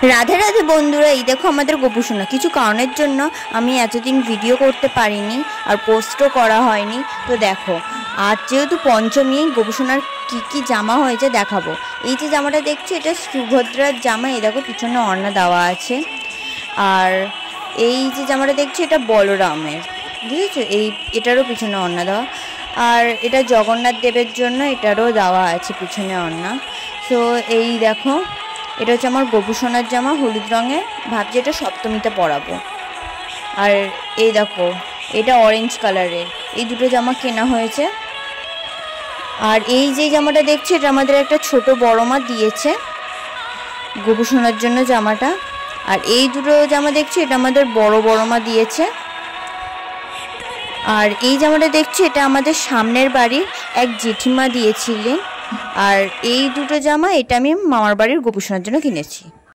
রাধে রাধে বন্ধুরা, এই দেখো আমাদের গোপুসোনা। কিছু কারণের জন্য আমি এতদিন ভিডিও করতে পারিনি আর পোস্টও করা হয়নি। তো দেখো, আজ যেহেতু পঞ্চমী, গোপুসোনার কি জামা হয়েছে দেখাবো। এই যে জামাটা দেখছো, এটা সুভদ্রার জামা। এই দেখো পিছনে ওড়না দেওয়া আছে। আর এই যে জামাটা দেখছো, এটা বলরামের, বুঝেছো? এটারও পিছনে ওড়না দেওয়া। আর এটা জগন্নাথ দেবের জন্য, এটারও দেওয়া আছে পিছনে ওড়না। তো এই দেখো, এটা হচ্ছে আমার গোপুসোনার জামা, হলুদ রঙের। ভাবছি এটা সপ্তমীতে পরাবো। আর এই দেখো, এটা অরেঞ্জ কালারের। এই দুটো জামা কেনা হয়েছে। আর এই যে জামাটা দেখছি, এটা আমাদের একটা ছোট বড় মা দিয়েছে গোপুসোনার জন্য জামাটা। আর এই দুটো জামা দেখছি, এটা আমাদের বড় মা দিয়েছে। আর এই জামাটা দেখছি, এটা আমাদের সামনের বাড়ির এক জেঠিমা দিয়েছিলেন। আর এই দুটো জামা, এটা আমি মামার বাড়ির গোপুসোনার জন্য কিনেছি।